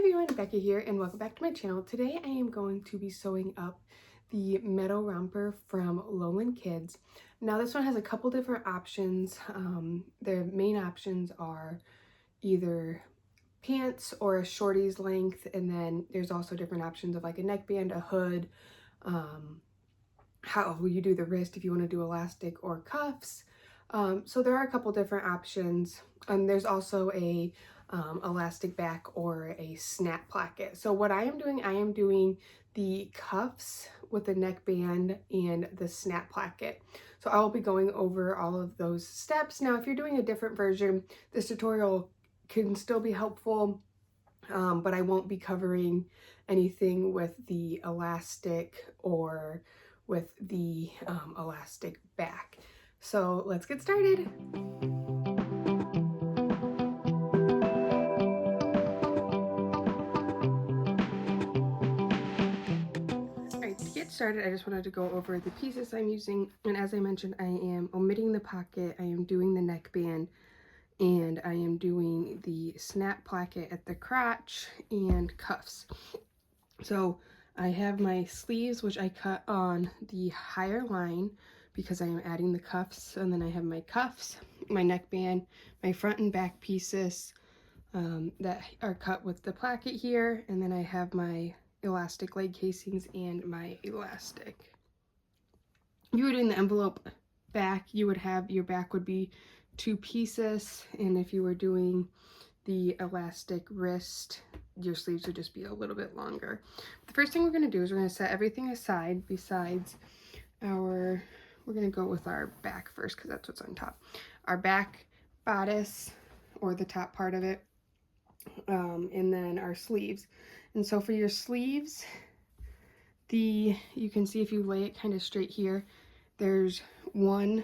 everyone, Becky here and welcome back to my channel. Today I am going to be sewing up the Meadow Romper from Lowland Kids. Now this one has a couple different options. The main options are either pants or a shorties length, and then there's also different options of like a neckband, a hood, how will you do the wrist if you want to do elastic or cuffs. So there are a couple different options, and there's also a elastic back or a snap placket. So what I am doing the cuffs with the neckband and the snap placket. So I will be going over all of those steps. Now if you're doing a different version, this tutorial can still be helpful, but I won't be covering anything with the elastic or with the elastic back. So let's get started. Started, I just wanted to go over the pieces I'm using, and as I mentioned, I am omitting the pocket, I am doing the neckband, and I am doing the snap placket at the crotch and cuffs. So I have my sleeves, which I cut on the higher line because I am adding the cuffs, and then I have my cuffs, my neckband, my front and back pieces that are cut with the placket here, and then I have my elastic leg casings and my elastic. If you were doing the envelope back, you would have your back would be 2 pieces, and if you were doing the elastic wrist, your sleeves would just be a little bit longer. The first thing we're going to do is we're going to set everything aside besides we're going to go with our back first because that's what's on top. Our back bodice, or the top part of it, and then our sleeves. And so for your sleeves, you can see if you lay it kind of straight here, there's one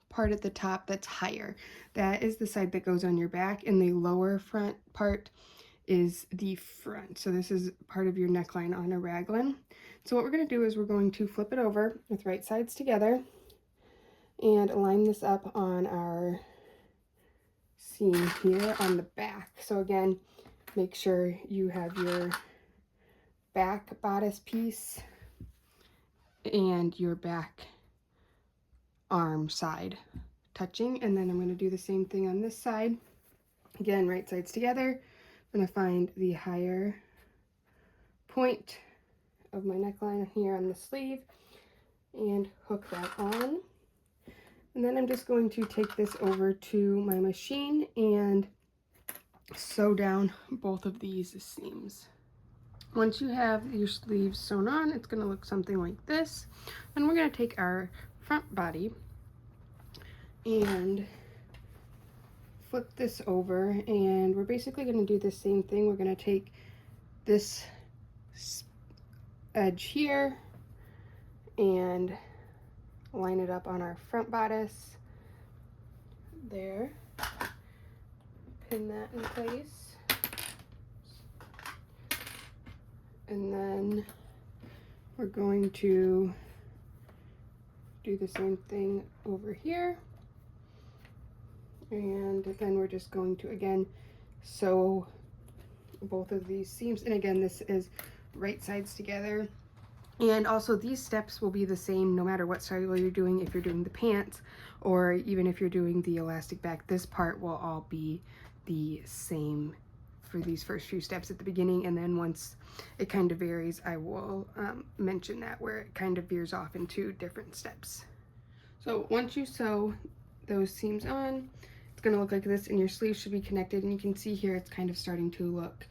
part at the top that's higher. That is the side that goes on your back, and the lower front part is the front. So this is part of your neckline on a raglan. So what we're going to do is we're going to flip it over with right sides together and line this up on our seam here on the back. So again, make sure you have your back bodice piece and your back arm side touching, and then I'm going to do the same thing on this side. Again, right sides together. I'm going to find the higher point of my neckline here on the sleeve and hook that on. And then I'm just going to take this over to my machine and sew down both of these seams. Once you have your sleeves sewn on, it's going to look something like this. And we're going to take our front body and flip this over, and we're basically going to do the same thing. We're going to take this edge here and line it up on our front bodice there, pin that in place. And then we're going to do the same thing over here. And then we're just going to, again, sew both of these seams. And again, this is right sides together. And also these steps will be the same no matter what style you're doing. If you're doing the pants or even if you're doing the elastic back, this part will all be the same for these first few steps at the beginning, and then once it kind of varies, I will mention that where it kind of veers off into different steps. So once you sew those seams on, it's going to look like this, and your sleeves should be connected, and you can see here it's kind of starting to look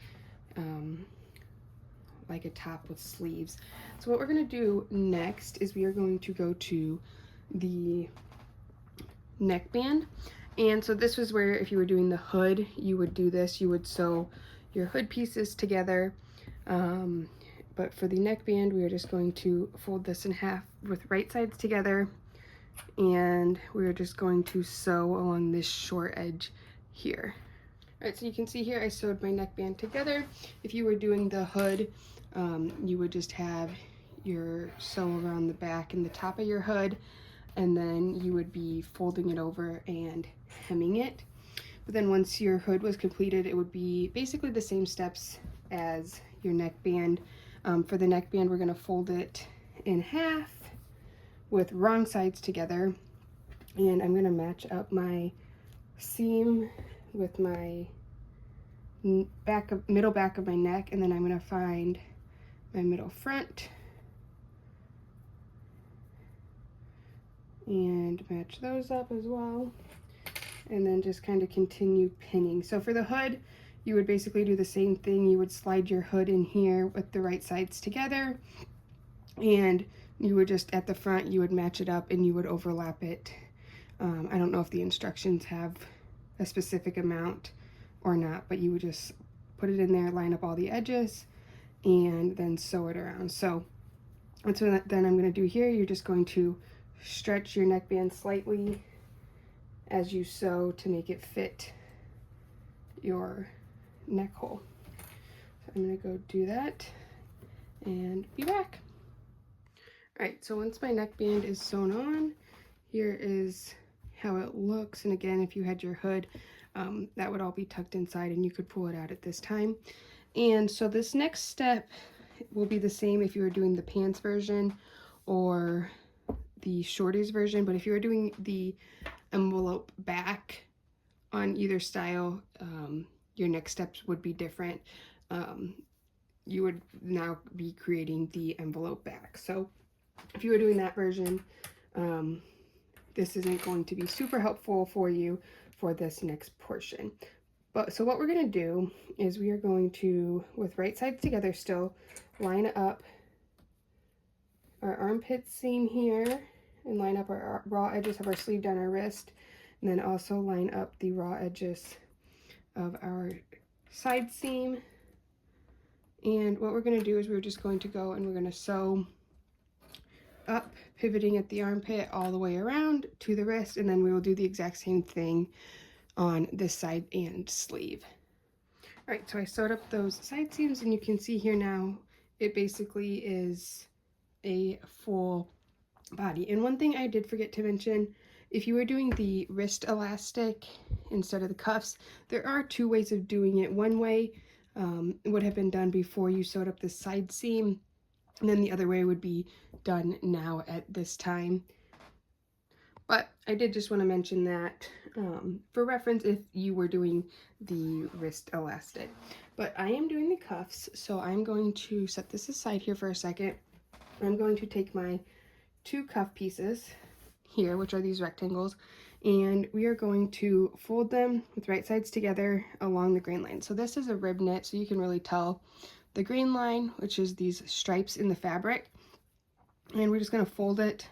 like a top with sleeves. So what we're going to do next is we are going to go to the neckband. And so this was where if you were doing the hood, you would do this. You would sew your hood pieces together. But for the neckband, we are just going to fold this in half with right sides together. And we're just going to sew along this short edge here. All right, so you can see here I sewed my neckband together. If you were doing the hood, you would just have your sew around the back and the top of your hood, and then you would be folding it over and hemming it. But then once your hood was completed, it would be basically the same steps as your neckband. For the neckband, we're going to fold it in half with wrong sides together, and I'm going to match up my seam with my middle back of my neck, and then I'm going to find my middle front and match those up as well, and then just kind of continue pinning. So for the hood, you would basically do the same thing. You would slide your hood in here with the right sides together, and you would just, at the front, you would match it up and you would overlap it. I don't know if the instructions have a specific amount or not, but you would just put it in there, line up all the edges, and then sew it around. So that's what then I'm going to do here. You're just going to stretch your neckband slightly as you sew to make it fit your neck hole. So I'm going to go do that and be back. Alright, so once my neckband is sewn on, here is how it looks. And again, if you had your hood, that would all be tucked inside and you could pull it out at this time. And so this next step will be the same if you were doing the pants version or the Shorties version, but if you were doing the envelope back on either style, your next steps would be different. You would now be creating the envelope back. So if you were doing that version, this isn't going to be super helpful for you for this next portion. But so what we're going to do is we are going to, with right sides together still, line up our armpit seam here and line up our raw edges of our sleeve down our wrist, and then also line up the raw edges of our side seam. And what we're going to do is we're just going to go and we're going to sew up, pivoting at the armpit all the way around to the wrist, and then we will do the exact same thing on this side and sleeve. All right, so I sewed up those side seams, and you can see here now it basically is a full body. And one thing I did forget to mention, if you were doing the wrist elastic instead of the cuffs, there are two ways of doing it. One way would have been done before you sewed up the side seam, and then the other way would be done now at this time. But I did just want to mention that for reference if you were doing the wrist elastic. But I am doing the cuffs, so I'm going to set this aside here for a second. I'm going to take my two cuff pieces here, which are these rectangles, and we are going to fold them with right sides together along the grain line. So this is a rib knit, so you can really tell the grain line, which is these stripes in the fabric, and we're just going to fold it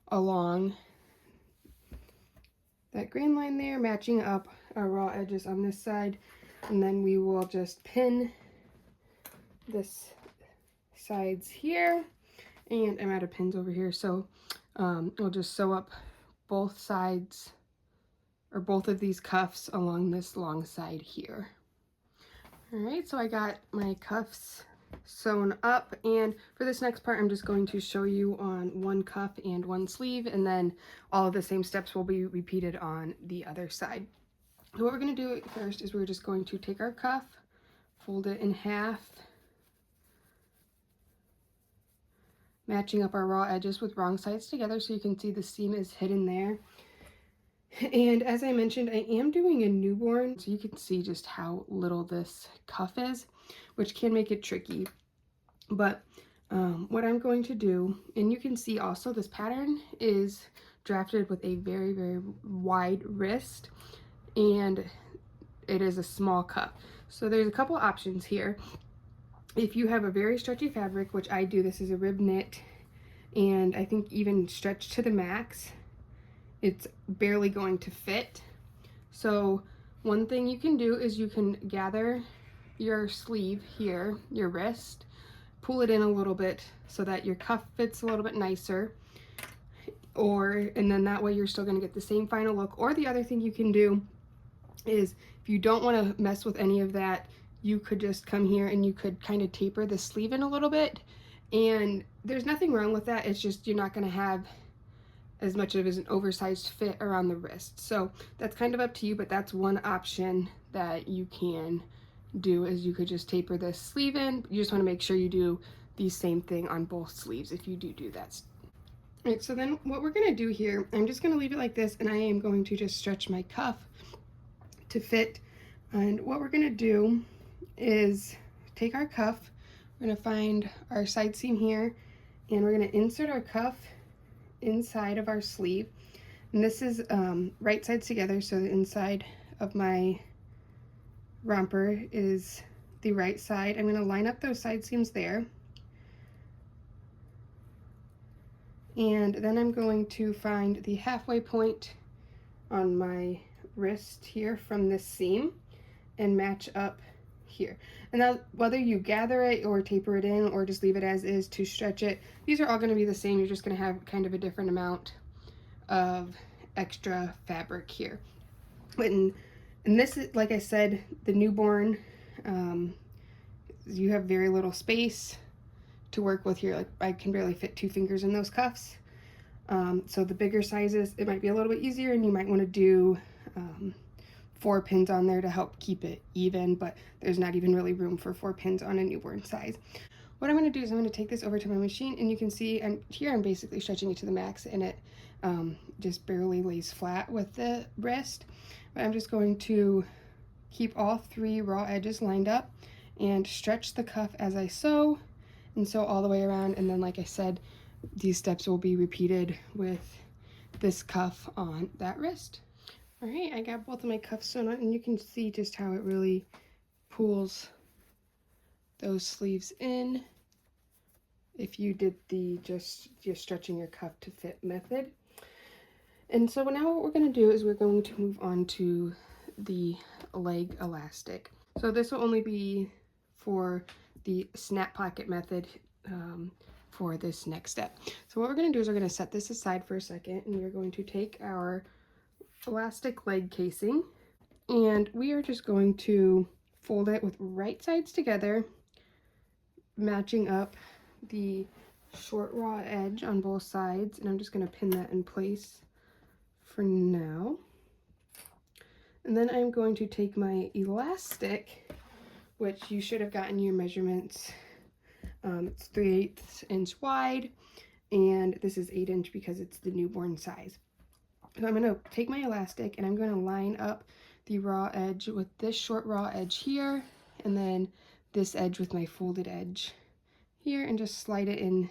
along that grain line there, matching up our raw edges on this side, and then we will just pin this sides here, and I'm out of pins over here, so we'll just sew up both sides or both of these cuffs along this long side here. All right, so I got my cuffs sewn up, and for this next part I'm just going to show you on one cuff and one sleeve, and then all of the same steps will be repeated on the other side. So what we're going to do first is we're just going to take our cuff, fold it in half, matching up our raw edges with wrong sides together, so you can see the seam is hidden there. And as I mentioned, I am doing a newborn, so you can see just how little this cuff is, which can make it tricky. But what I'm going to do, and you can see also this pattern is drafted with a very, very wide wrist, and it is a small cuff. So there's a couple options here. If you have a very stretchy fabric, which I do, this is a rib knit, and I think even stretched to the max, it's barely going to fit. So one thing you can do is you can gather your sleeve here, your wrist, pull it in a little bit so that your cuff fits a little bit nicer, and then that way you're still going to get the same final look. Or the other thing you can do is, if you don't want to mess with any of that, you could just come here and you could kind of taper the sleeve in a little bit, and there's nothing wrong with that. It's just you're not going to have as much of an oversized fit around the wrist. So that's kind of up to you, but that's one option that you can do is you could just taper this sleeve in. You just want to make sure you do the same thing on both sleeves if you do that. All right, so then what we're gonna do here, I'm just gonna leave it like this, and I am going to just stretch my cuff to fit. And what we're gonna do is take our cuff, we're gonna find our side seam here, and we're gonna insert our cuff inside of our sleeve. And this is right sides together, so the inside of my romper is the right side. I'm gonna line up those side seams there. And then I'm going to find the halfway point on my wrist here from this seam and match up here. And now whether you gather it or taper it in or just leave it as is to stretch it, these are all going to be the same. You're just going to have kind of a different amount of extra fabric here. And this is, like I said, the newborn, you have very little space to work with here. Like I can barely fit 2 fingers in those cuffs. So the bigger sizes, it might be a little bit easier, and you might want to do 4 pins on there to help keep it even, but there's not even really room for 4 pins on a newborn size. What I'm going to do is I'm going to take this over to my machine, and you can see I'm basically stretching it to the max, and it just barely lays flat with the wrist. But I'm just going to keep all 3 raw edges lined up and stretch the cuff as I sew, and sew all the way around. And then, like I said, these steps will be repeated with this cuff on that wrist. All right, I got both of my cuffs sewn on, and you can see just how it really pulls those sleeves in if you did the just stretching your cuff to fit method. And so now what we're going to do is we're going to move on to the leg elastic. So this will only be for the snap pocket method for this next step. So what we're going to do is we're going to set this aside for a second, and we're going to take our elastic leg casing, and we are just going to fold it with right sides together, matching up the short raw edge on both sides. And I'm just going to pin that in place for now. And then I'm going to take my elastic, which you should have gotten your measurements. It's 3/8 inch wide, and this is 8 inch because it's the newborn size. So I'm going to take my elastic, and I'm going to line up the raw edge with this short raw edge here, and then this edge with my folded edge here, and just slide it in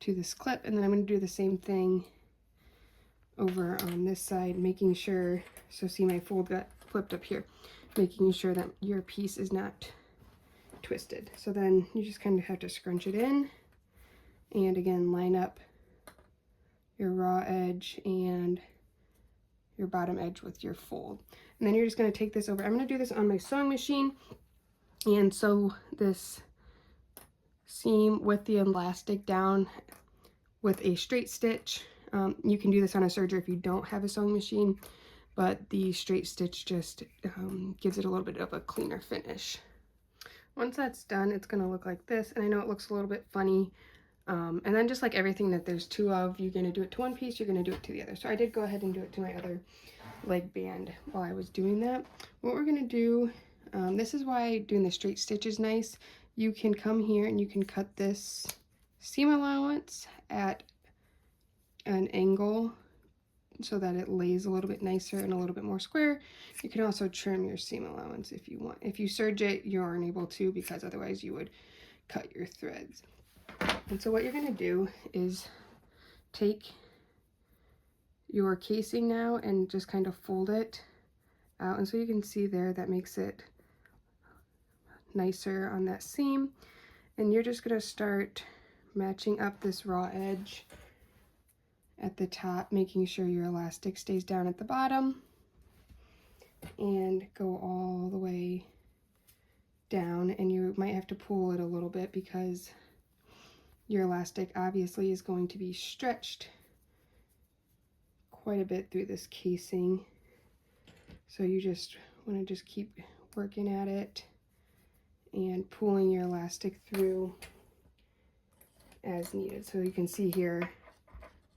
to this clip. And then I'm going to do the same thing over on this side, making sure, so see my fold got flipped up here, making sure that your piece is not twisted. So then you just kind of have to scrunch it in, and again line up your raw edge and your bottom edge with your fold. And then you're just going to take this over. I'm going to do this on my sewing machine and sew this seam with the elastic down with a straight stitch. You can do this on a serger if you don't have a sewing machine, but the straight stitch just gives it a little bit of a cleaner finish. Once that's done, it's going to look like this, and I know it looks a little bit funny. And then just like everything that there's 2 of, you're going to do it to one piece, you're going to do it to the other. So I did go ahead and do it to my other leg band while I was doing that. What we're going to do, this is why doing the straight stitch is nice. You can come here and you can cut this seam allowance at an angle so that it lays a little bit nicer and a little bit more square. You can also trim your seam allowance if you want. If you serge it, you aren't able to, because otherwise you would cut your threads. And so what you're going to do is take your casing now and just kind of fold it out. And so you can see there, that makes it nicer on that seam. And you're just going to start matching up this raw edge at the top, making sure your elastic stays down at the bottom, and go all the way down. And you might have to pull it a little bit because your elastic obviously is going to be stretched quite a bit through this casing. So you just want to just keep working at it and pulling your elastic through as needed. So you can see here,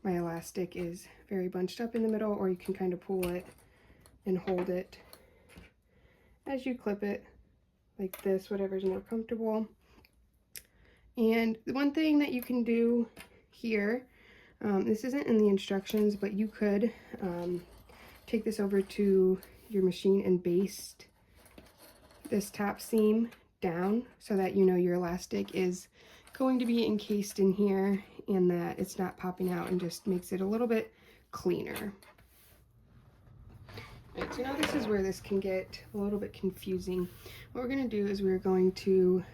my elastic is very bunched up in the middle, or you can kind of pull it and hold it as you clip it like this, whatever's more comfortable. And the one thing that you can do here, this isn't in the instructions, but you could take this over to your machine and baste this top seam down so that you know your elastic is going to be encased in here and that it's not popping out, and just makes it a little bit cleaner. Right, so now this is where this can get a little bit confusing. What we're going to do is we're going to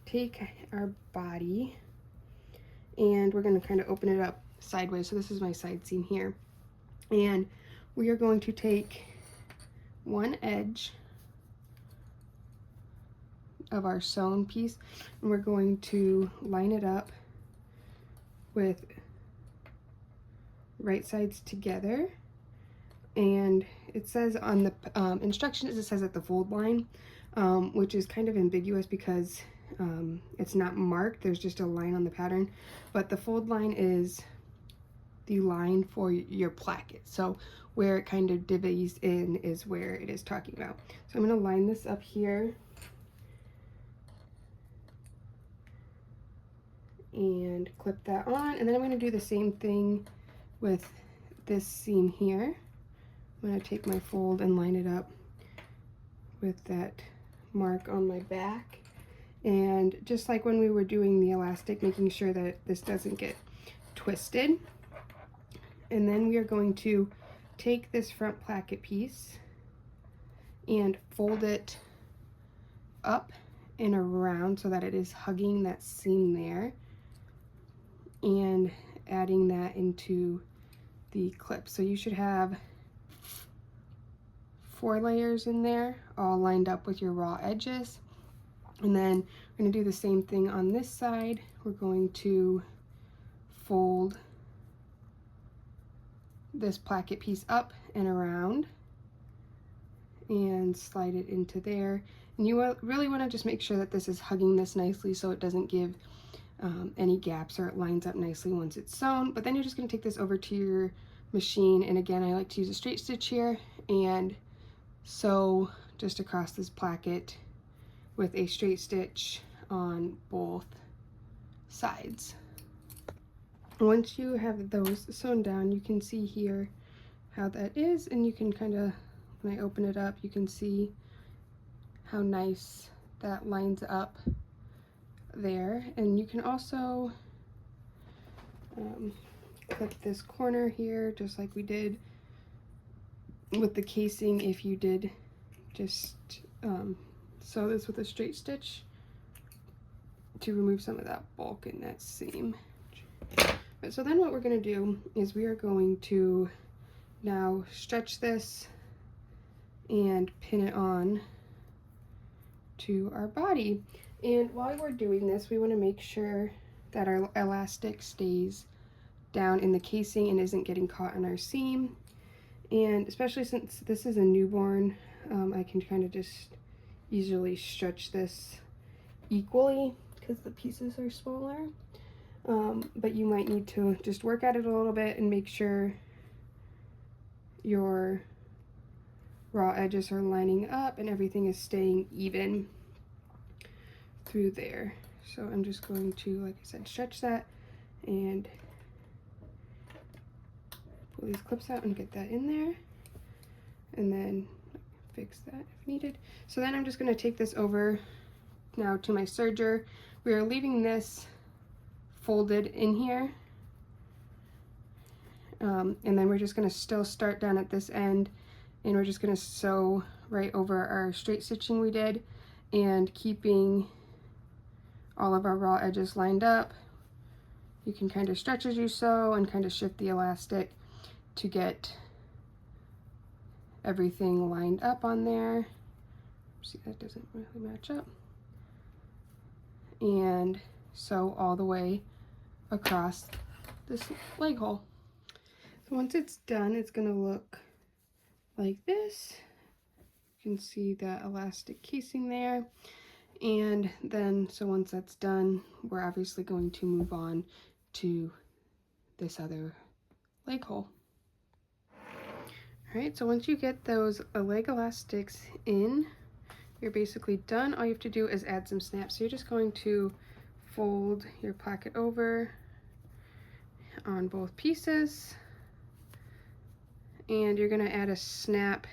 take our body and we're going to kind of open it up sideways. So this is my side seam here. And we are going to take one edge of our sewn piece and we're going to line it up with right sides together. And it says on the instructions, it says at the fold line, which is kind of ambiguous because it's not marked, there's just a line on the pattern, but the fold line is the line for your placket. So where it kind of divvies in is where it is talking about. So I'm going to line this up here and clip that on, and then I'm going to do the same thing with this seam here. I'm going to take my fold and line it up with that mark on my back, and just like when we were doing the elastic, making sure that this doesn't get twisted. And then we are going to take this front placket piece and fold it up and around so that it is hugging that seam there, and adding that into the clip. So you should have 4 layers in there, all lined up with your raw edges. And then we're going to do the same thing on this side. We're going to fold this placket piece up and around and slide it into there. And you really want to just make sure that this is hugging this nicely so it doesn't give any gaps, or it lines up nicely once it's sewn. But then you're just going to take this over to your machine, and again, I like to use a straight stitch here and sew just across this placket with a straight stitch on both sides. Once you have those sewn down, you can see here how that is, and you can kind of, when I open it up, you can see how nice that lines up there. And you can also clip this corner here just like we did with the casing if you did just sew this with a straight stitch to remove some of that bulk in that seam. So then what we're going to do is we are going to now stretch this and pin it on to our body. And while we're doing this, we want to make sure that our elastic stays down in the casing and isn't getting caught on our seam. And especially since this is a newborn, I can kind of just easily stretch this equally because the pieces are smaller. But you might need to just work at it a little bit and make sure your raw edges are lining up and everything is staying even through there. So I'm just going to, like I said, stretch that and pull these clips out and get that in there, and then fix that if needed. So then I'm just going to take this over now to my serger. We are leaving this folded in here, and then we're just going to still start down at this end, and we're just going to sew right over our straight stitching we did, and keeping all of our raw edges lined up. You can kind of stretch as you sew and kind of shift the elastic to get everything lined up on there. See, that doesn't really match up. And sew all the way across this leg hole. So once it's done, it's going to look like this. You can see that elastic casing there. And then, so once that's done, we're obviously going to move on to this other leg hole. All right, so once you get those leg elastics in, you're basically done. All you have to do is add some snaps. So you're just going to fold your placket over on both pieces, and you're going to add a snap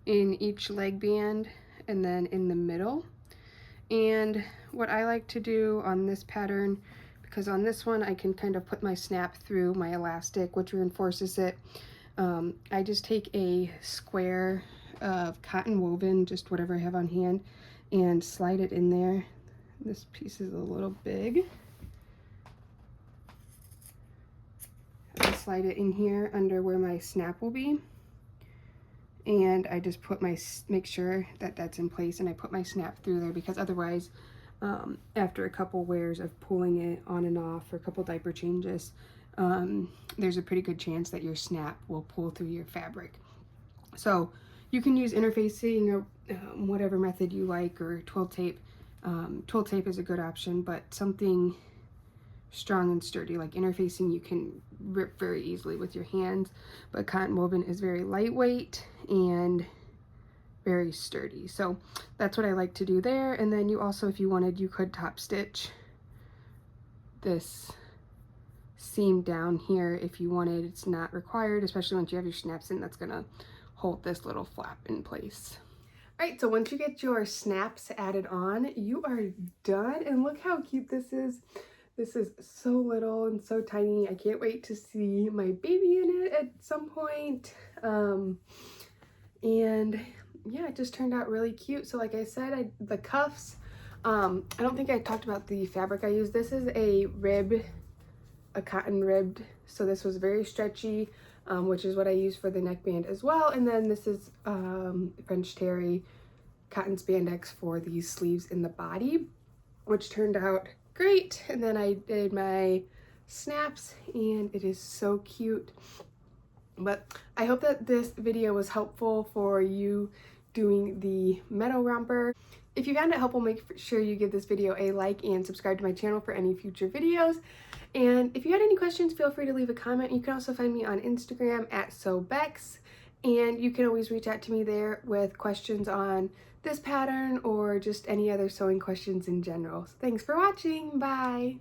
in each leg band and then in the middle. And what I like to do on this pattern, because on this one I can kind of put my snap through my elastic, which reinforces it, I just take a square of cotton woven, just whatever I have on hand, and slide it in there. This piece is a little big. I slide it in here under where my snap will be, and I just put make sure that that's in place, and I put my snap through there, because otherwise after a couple wears of pulling it on and off, or a couple diaper changes, there's a pretty good chance that your snap will pull through your fabric. So you can use interfacing or whatever method you like, or twill tape. Twill tape is a good option, but something strong and sturdy like interfacing you can rip very easily with your hands, but cotton woven is very lightweight and very sturdy. So that's what I like to do there. And then you also, if you wanted, you could top stitch this seam down here if you wanted. It's not required, especially once you have your snaps in. That's gonna hold this little flap in place. All right, so once you get your snaps added on, you are done. And look how cute this is. This is so little and so tiny. I can't wait to see my baby in it at some point. And yeah, it just turned out really cute. So like I said, the cuffs, I don't think I talked about the fabric I used. This is a cotton ribbed. So this was very stretchy, which is what I use for the neckband as well. And then this is French terry cotton spandex for these sleeves in the body, which turned out great. And then I did my snaps, and it is so cute. But I hope that this video was helpful for you doing the Meadow Romper. If you found it helpful, make sure you give this video a like and subscribe to my channel for any future videos. And if you had any questions, feel free to leave a comment. You can also find me on Instagram at SewBex, and you can always reach out to me there with questions on this pattern or just any other sewing questions in general. So thanks for watching. Bye.